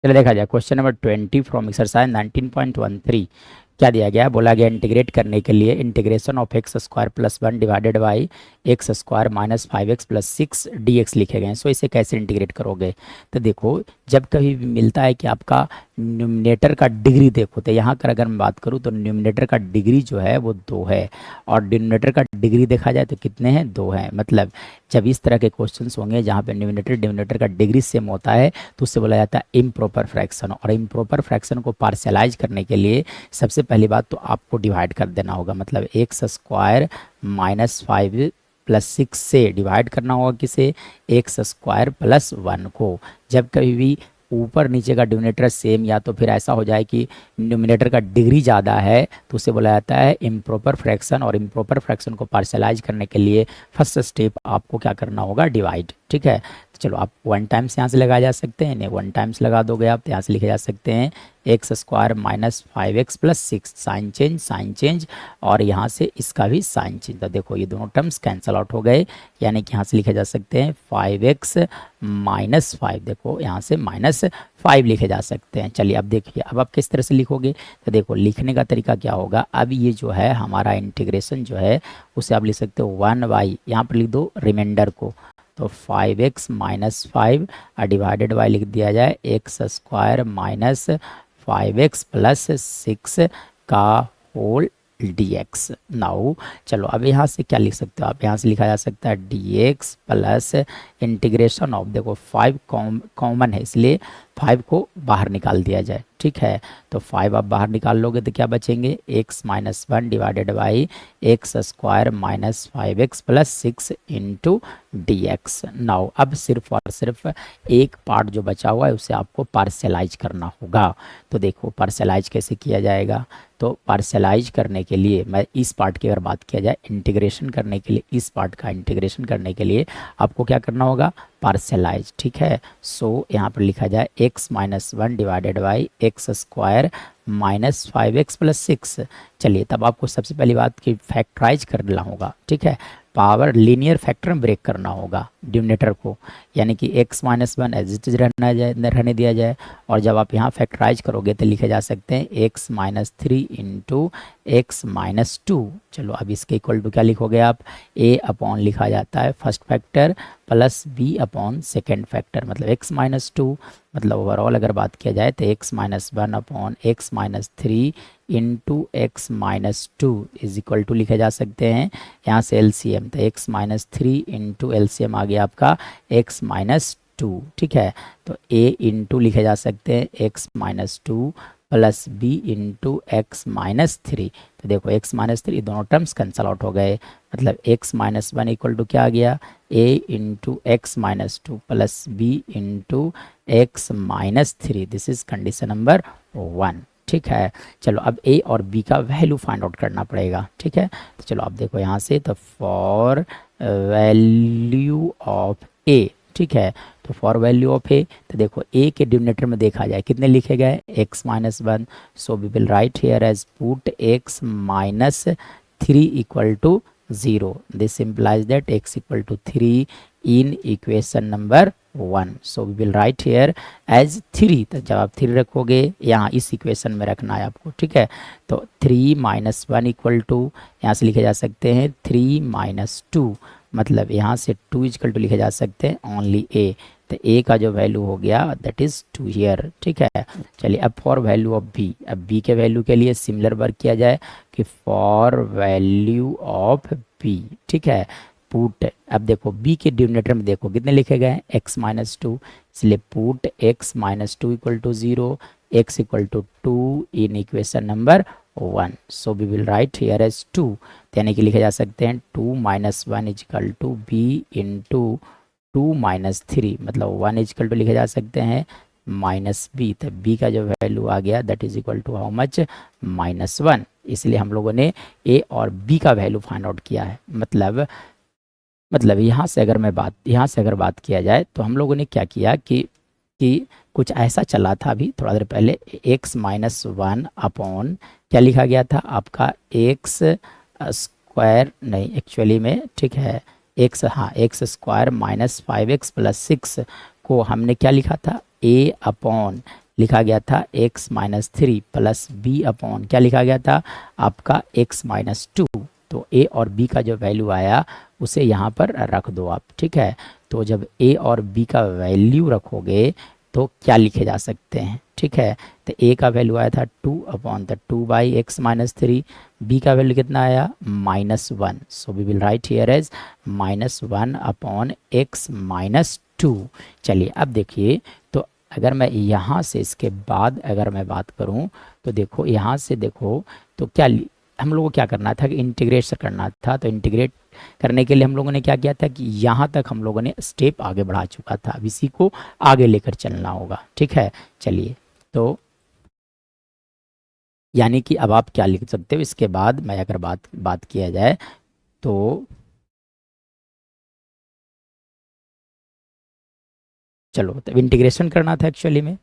चलिए देखा जाए क्वेश्चन नंबर 20 फ्रॉम एक्सरसाइज 19.13। क्या दिया गया है? बोला गया इंटीग्रेट करने के लिए integration of x square plus 1 divided by x square minus 5x plus 6 dx लिखे गए हैं। सो इसे कैसे इंटीग्रेट करोगे? तो देखो, जब कभी भी मिलता है कि आपका न्यूमिनेटर का डिग्री देखो, तो यहाँ कर अगर मैं बात करूँ तो न्यूमिनेटर का डिग्री जो है वो 2 है और डिनोमिनेटर का डिग्री देखा जाए तो कितने हैं? 2 हैं। मतलब जब इस तरह के क्वेश्चंस होंगे जहाँ पे न्यूमिनेटर डिनोमिनेटर का डिग्री सेम होता है तो उससे बोला जाता है इम्प्रॉपर फ्रैक्शन। और इम्प्रॉपर फ्रैक्शन को पार्शलाइज करने के लिए सबसे पहली बात तो आपको डिवाइड कर देना होगा। मतलब एक्स स्क्वायर माइनस 5 प्लस 6 से डिवाइड करना होगा किसे? एक्स स्क्वायर प्लस 1 को। जब कभी भी ऊपर नीचे का डिनोमिनेटर सेम या तो फिर ऐसा हो जाए कि न्यूमिनेटर का डिग्री ज़्यादा है तो उसे बोला जाता है इम्प्रॉपर फ्रैक्शन। और इम्प्रॉपर फ्रैक्शन को पार्शलाइज करने के लिए फर्स्ट स्टेप आपको क्या करना होगा? डिवाइड। ठीक है, तो चलो आप 1 टाइम्स यहाँ से लगाए जा सकते हैं, इन्हें 1 टाइम्स लगा दोगे आप तो यहाँ से लिखे जा सकते हैं X square minus 5x plus 6, sign change और यहाँ से इसका भी साइन चेंज। तो देखो ये दोनों टर्म्स कैंसल आउट हो गए, यानी कि यहाँ से लिखे जा सकते हैं 5x माइनस 5। देखो यहाँ से माइनस 5 लिखे जा सकते हैं। चलिए अब देखिए, अब आप किस तरह से लिखोगे? तो देखो लिखने का तरीका क्या होगा? अब ये जो है हमारा इंटीग्रेशन जो है उसे आप लिख सकते हो 1/, यहाँ पर लिख दो रिमाइंडर को, तो 5x माइनस 5 डिवाइडेड बाई लिख दिया जाए x square minus 5x plus 6 का होल dx। नाउ चलो अब यहाँ से क्या लिख सकते हो आप? यहाँ से लिखा जा सकता है dx प्लस इंटीग्रेशन ऑफ, देखो 5 कॉमन है इसलिए 5 को बाहर निकाल दिया जाए। ठीक है, तो 5 आप बाहर निकाल लोगे तो क्या बचेंगे? x minus 1 divided by x square minus 5x plus 6 into dx। Now अब सिर्फ और सिर्फ एक पार्ट जो बचा हुआ है उसे आपको पार्शलाइज करना होगा। तो देखो पार्शलाइज कैसे किया जाएगा? तो पार्शलाइज करने के लिए मैं इस पार्ट की अगर बात किया जाए, इंटीग्रेशन करने के लिए इस पार्ट का इंटीग्रेशन करने के लिए आपको क्या करना होगा? पार्शलाइज। ठीक है, सो यहाँ पर लिखा जाए x minus 1 divided by x square minus 5x plus 6। चलिए तब आपको सबसे पहली बात की फैक्टराइज करना होगा। ठीक है, पावर लीनियर फैक्टर में ब्रेक करना होगा डिनोमिनेटर को, यानी कि x minus 1 as it is रहने दिया जाए और जब आप यहाँ फैक्टराइज करोगे तो लिखे जा सकते हैं x minus 3 into X minus 2। चलो अब इसके इक्वल टू क्या लिखोगे आप? a अपॉन लिखा जाता है first factor plus b upon second factor, मतलब x माइनस 2। मतलब ओवरऑल अगर बात किया जाए तो x minus 1 upon X minus 3 into X minus 2 is equal to लिखे जा सकते हैं यहाँ से एलसीएम, तो x माइनस 3 इंटू एलसीएम आ गया आपका x माइनस 2। ठीक है, तो a इंटू लिखे जा सकते हैं x minus 2 plus b into X minus 3। तो देखो x माइनस 3 दोनों टर्म्स कैंसल आउट हो गए, मतलब x माइनस 1 इक्वल टू क्या आ गया? a into X minus 2 plus b into X minus 3। This is condition number 1। ठीक है, चलो अब a और b का वैल्यू फाइंड आउट करना पड़ेगा। ठीक है, तो चलो आप देखो यहाँ से, तो फॉर वैल्यू ऑफ a। ठीक है, तो फॉर वैल्यू ऑफ ए, तो देखो ए के डिनोमिनेटर में देखा जाए कितने लिखे गए? x minus 1। So we will write here as put x minus 3 equal to 0। This implies that x equal to 3 in equation number 1। So we will write here as 3। तो जब आप 3 रखोगे यहाँ इस इक्वेशन में रखना है आपको। ठीक है, तो 3 माइनस 1 इक्वल टू यहाँ से लिखे जा सकते हैं 3 माइनस 2, मतलब यहाँ से 2 इक्वल टू लिखे जा सकते हैं ओनली a। तो a का जो वैल्यू हो गया दैट इज़ 2 हियर। ठीक है, चलिए अब फॉर वैल्यू ऑफ b, अब b के वैल्यू के लिए सिमिलर वर्क किया जाए कि फॉर वैल्यू ऑफ b। ठीक है, पुट, अब देखो b के डिनोमिनेटर में देखो कितने लिखे गए हैं? x माइनस 2, इसलिए put x minus 2 equal to 0, x equal to 2 in equation number 1। So we will write here as 2, यानी कि लिखे जा सकते हैं 2 minus 1 equal to b into 2 minus 3, मतलब 1 इजिकल टू लिखे जा सकते हैं माइनस b। तो b का जो वैल्यू आ गया that is equal to how much? Minus 1। इसलिए हम लोगों ने a और b का वैल्यू फाइंड आउट किया है। मतलब यहाँ से अगर बात किया जाए तो हम लोगों ने क्या किया कि कुछ ऐसा चला था अभी थोड़ा देर पहले, x माइनस 1 अपॉन क्या लिखा गया था आपका? एक्स स्क्वायर नहीं एक्चुअली में, ठीक है, x square minus 5x plus 6 को हमने क्या लिखा था? a अपॉन लिखा गया था x minus three plus B upon क्या लिखा गया था आपका x माइनस टू। तो a और b का जो वैल्यू आया उसे यहाँ पर रख दो आप, ठीक है। तो जब a और b का वैल्यू रखोगे तो क्या लिखे जा सकते हैं, ठीक है। तो a का वैल्यू आया था 2 upon the 2 by X minus three, b का वैल्यू कितना आया -1, so we will write here as -1 upon X minus two. चलिए अब देखिए, तो अगर मैं यहाँ से इसके बाद अगर मैं बात करूँ तो देखो यहाँ से देखो तो क्या हम लोगों को क्या करना था कि इंटीग्रेट करना था। तो इंटीग्रेट करने के लिए हम लोगों ने क्या किया था कि यहाँ तक हम लोगों ने स्टेप आगे बढ़ा चुका था, अब इसी को आगे लेकर चलना होगा, ठीक है। चलिए तो यानी कि अब आप क्या लिख सकते हो इसके बाद मैं अगर बात किया जाए तो चलो, तो इंटीग्रेशन करना था एक्चुअली में।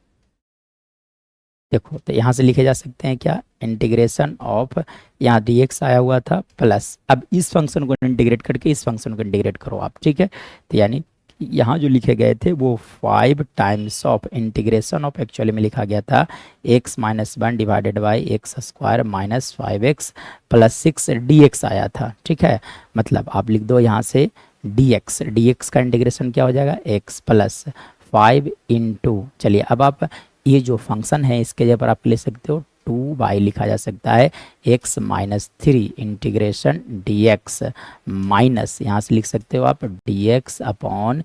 देखो तो यहाँ से लिखे जा सकते हैं क्या, इंटीग्रेशन ऑफ, यहाँ डी एक्स आया हुआ था प्लस, अब इस फंक्शन को इंटीग्रेट करके इस फंक्शन को इंटीग्रेट करो आप, ठीक है। तो यानी यहाँ जो लिखे गए थे वो 5 times of integration of, actually में लिखा गया था x minus one divided by x square minus 5x plus 6 dx आया था, ठीक है। मतलब आप लिख दो यहाँ से dx का इंटीग्रेशन क्या हो जाएगा x प्लस 5 इंटू, चलिए अब आप ये जो फंक्शन है इसके जगह पर आप ले सकते हो 2 बाई लिखा जा सकता है x minus three integration dx minus यहाँ से लिख सकते हो आप dx upon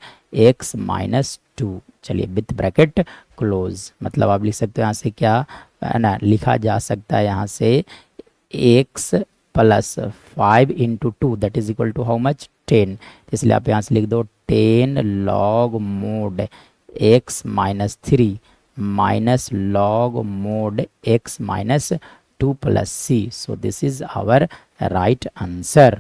x minus two, चलिए विथ ब्रैकेट क्लोज। मतलब आप लिख सकते हो यहाँ से क्या है ना, लिखा जा सकता है यहाँ से x plus 5 into two that is equal to how much 10, इसलिए आप यहाँ से लिख दो 10 log mod x minus three minus log mod x minus two plus C. So this is our right answer.